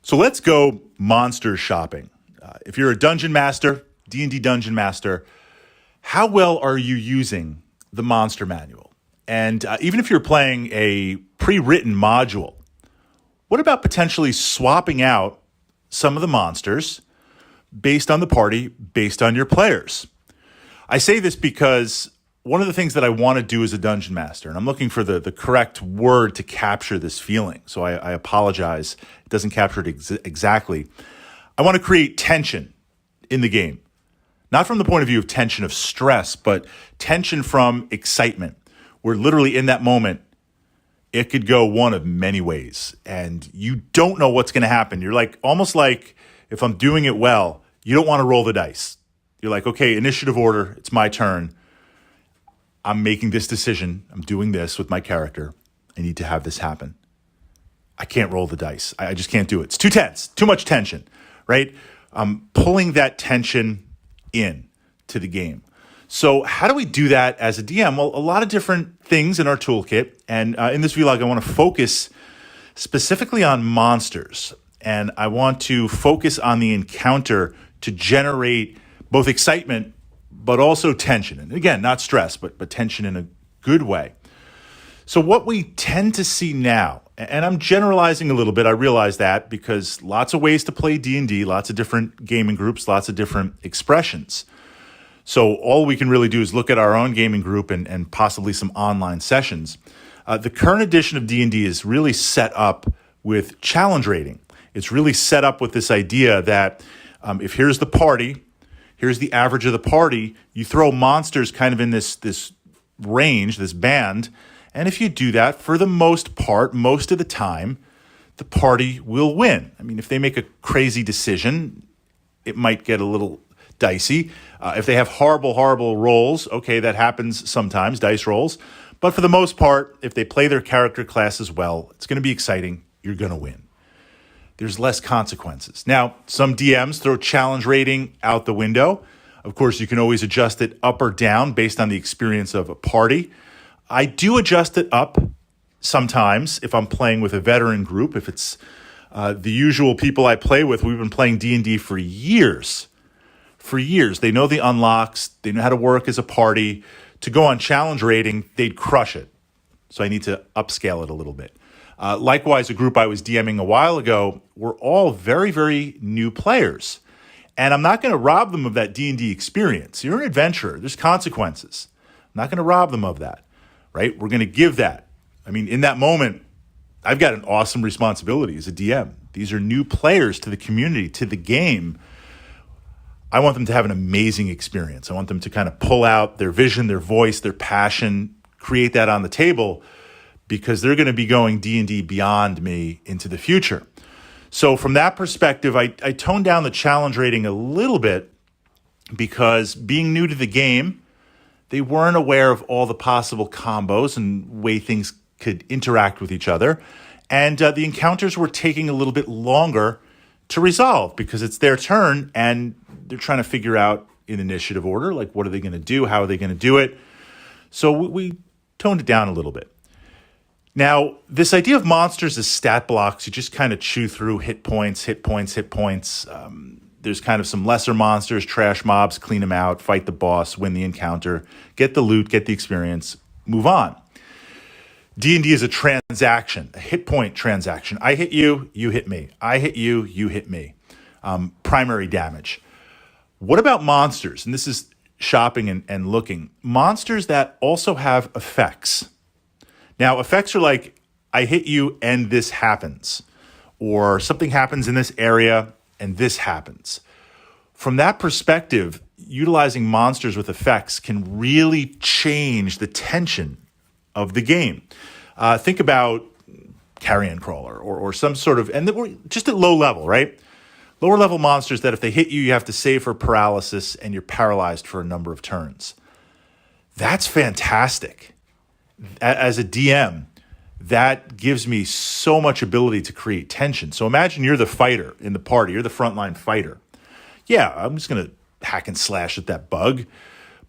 So let's go monster shopping. If you're a dungeon master, D&D dungeon master, how well are you using the monster manual? And even if you're playing a pre-written module, what about potentially swapping out some of the monsters based on the party, based on your players? I say this because one of the things that I want to do as a dungeon master, and I'm looking for the correct word to capture this feeling, so I apologize, it doesn't capture it exactly. I want to create tension in the game. Not from the point of view of tension of stress, but tension from excitement, where literally in that moment, it could go one of many ways, and you don't know what's going to happen. You're like, almost like if I'm doing it well, you don't want to roll the dice. You're like, okay, initiative order, it's my turn. I'm making this decision. I'm doing this with my character. I need to have this happen. I can't roll the dice. I just can't do it. It's too tense, too much tension, right? I'm pulling that tension in to the game. So how do we do that as a DM? Well, a lot of different things in our toolkit. And in this vlog, I want to focus specifically on monsters. And I want to focus on the encounter to generate both excitement, but also tension. And again, not stress, but tension in a good way. So what we tend to see now, and I'm generalizing a little bit, I realize that because lots of ways to play D&D, lots of different gaming groups, lots of different expressions. So all we can really do is look at our own gaming group and possibly some online sessions. The current edition of D&D is really set up with challenge rating. It's really set up with this idea that if here's the party, here's the average of the party, you throw monsters kind of in this range, this band, and if you do that, for the most part, most of the time, the party will win. I mean, if they make a crazy decision, it might get a little dicey. If they have horrible rolls, okay, that happens sometimes, dice rolls. But for the most part, if they play their character classes well, it's going to be exciting. You're going to win. There's less consequences. Now, some DMs throw challenge rating out the window. Of course, you can always adjust it up or down based on the experience of a party. I do adjust it up sometimes if I'm playing with a veteran group. If it's the usual people I play with, we've been playing D&D for years. For years. They know the unlocks. They know how to work as a party. To go on challenge rating, they'd crush it. So I need to upscale it a little bit. Likewise, a group I was DMing a while ago were all very, very new players. And I'm not going to rob them of that D&D experience. You're an adventurer. There's consequences. I'm not going to rob them of that, right? We're going to give that. I mean, in that moment, I've got an awesome responsibility as a DM. These are new players to the community, to the game. I want them to have an amazing experience. I want them to kind of pull out their vision, their voice, their passion, create that on the table, because they're going to be going D&D beyond me into the future. So from that perspective, I toned down the challenge rating a little bit because being new to the game, they weren't aware of all the possible combos and way things could interact with each other. And the encounters were taking a little bit longer to resolve because it's their turn and they're trying to figure out in initiative order, like what are they going to do? How are they going to do it? So we toned it down a little bit. Now, this idea of monsters as stat blocks, you just kind of chew through hit points. There's kind of some lesser monsters, trash mobs, clean them out, fight the boss, win the encounter, get the loot, get the experience, move on. D&D is a transaction, a hit point transaction. I hit you, you hit me. I hit you, you hit me. Primary damage. What about monsters? And this is shopping and looking. Monsters that also have effects. Now, effects are like, I hit you and this happens. Or something happens in this area and this happens. From that perspective, utilizing monsters with effects can really change the tension of the game. Think about Carrion Crawler or some sort of, and we're just at low level, right? Lower level monsters that if they hit you, you have to save for paralysis and you're paralyzed for a number of turns. That's fantastic. As a DM, that gives me so much ability to create tension. So imagine you're the fighter in the party. You're the frontline fighter. Yeah, I'm just going to hack and slash at that bug.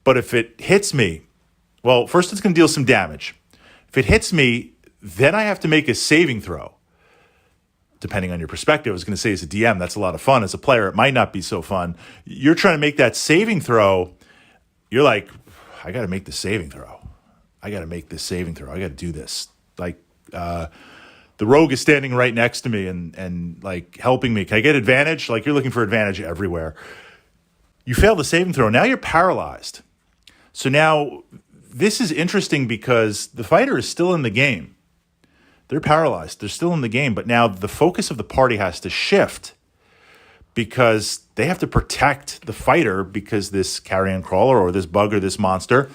But if it hits me, well, first it's going to deal some damage. If it hits me, then I have to make a saving throw. depending on your perspective. I was going to say, as a DM, that's a lot of fun. As a player, it might not be so fun. You're trying to make that saving throw. You're like, I got to make the saving throw. I got to do this. Like, the rogue is standing right next to me and like helping me. Can I get advantage? Like, you're looking for advantage everywhere. You fail the saving throw. Now you're paralyzed. So now this is interesting because the fighter is still in the game. They're paralyzed. They're still in the game. But now the focus of the party has to shift because they have to protect the fighter because this carrion crawler or this bug or this monster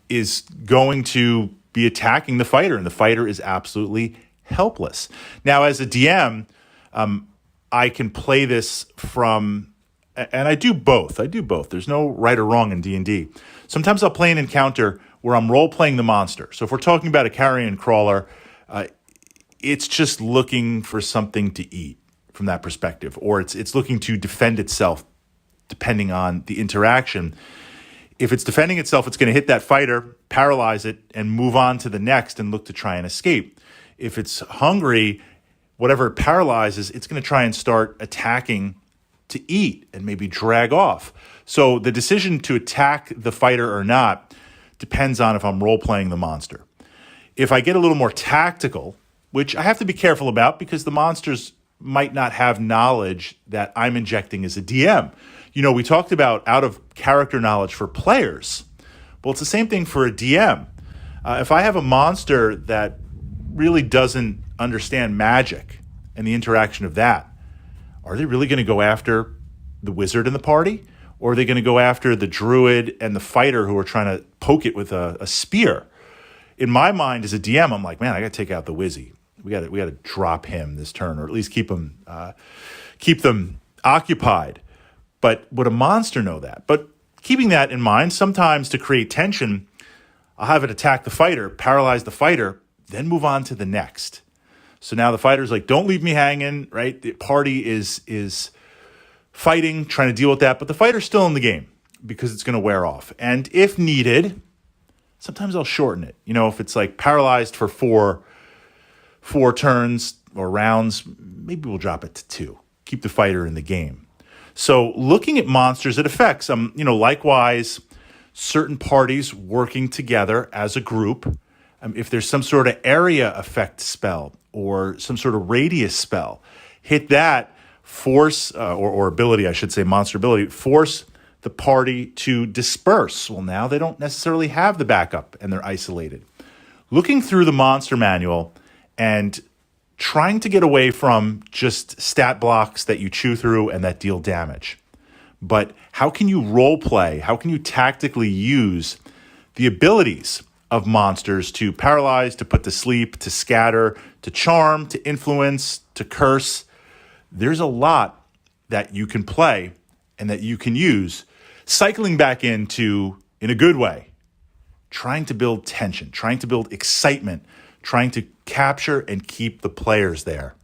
is going to be attacking the fighter. And the fighter is absolutely helpless. Now, as a DM, I can play this from, and I do both. There's no right or wrong in D&D. Sometimes I'll play an encounter where I'm role-playing the monster. So if we're talking about a carrion crawler, it's just looking for something to eat from that perspective, or it's looking to defend itself depending on the interaction. If it's defending itself, it's going to hit that fighter, paralyze it, and move on to the next and look to try and escape. If it's hungry, whatever it paralyzes, it's going to try and start attacking to eat and maybe drag off. So the decision to attack the fighter or not depends on if I'm role-playing the monster. If I get a little more tactical, which I have to be careful about because the monsters might not have knowledge that I'm injecting as a DM. You know, we talked about out of character knowledge for players. Well, it's the same thing for a DM. If I have a monster that really doesn't understand magic and the interaction of that, are they really going to go after the wizard in the party? Or are they going to go after the druid and the fighter who are trying to poke it with a spear? In my mind as a DM, I'm like, man, I got to take out the wizzy. We got to drop him this turn, or at least keep them occupied. But would a monster know that? But keeping that in mind, sometimes to create tension, I'll have it attack the fighter, paralyze the fighter, then move on to the next. So now the fighter's like, don't leave me hanging, right? The party is fighting, trying to deal with that, but the fighter's still in the game because it's going to wear off. And if needed, sometimes I'll shorten it. You know, if it's like paralyzed for four turns or rounds, maybe we'll drop it to 2. Keep the fighter in the game. So looking at monsters, it affects them. Likewise, certain parties working together as a group. If there's some sort of area effect spell or some sort of radius spell, hit that, force, or ability, I should say, monster ability, force the party to disperse. Well, now they don't necessarily have the backup and they're isolated. Looking through the monster manual and trying to get away from just stat blocks that you chew through and that deal damage. But how can you role play? How can you tactically use the abilities of monsters to paralyze, to put to sleep, to scatter, to charm, to influence, to curse? There's a lot that you can play and that you can use, cycling back into, in a good way, trying to build tension, trying to build excitement, trying to capture and keep the players there.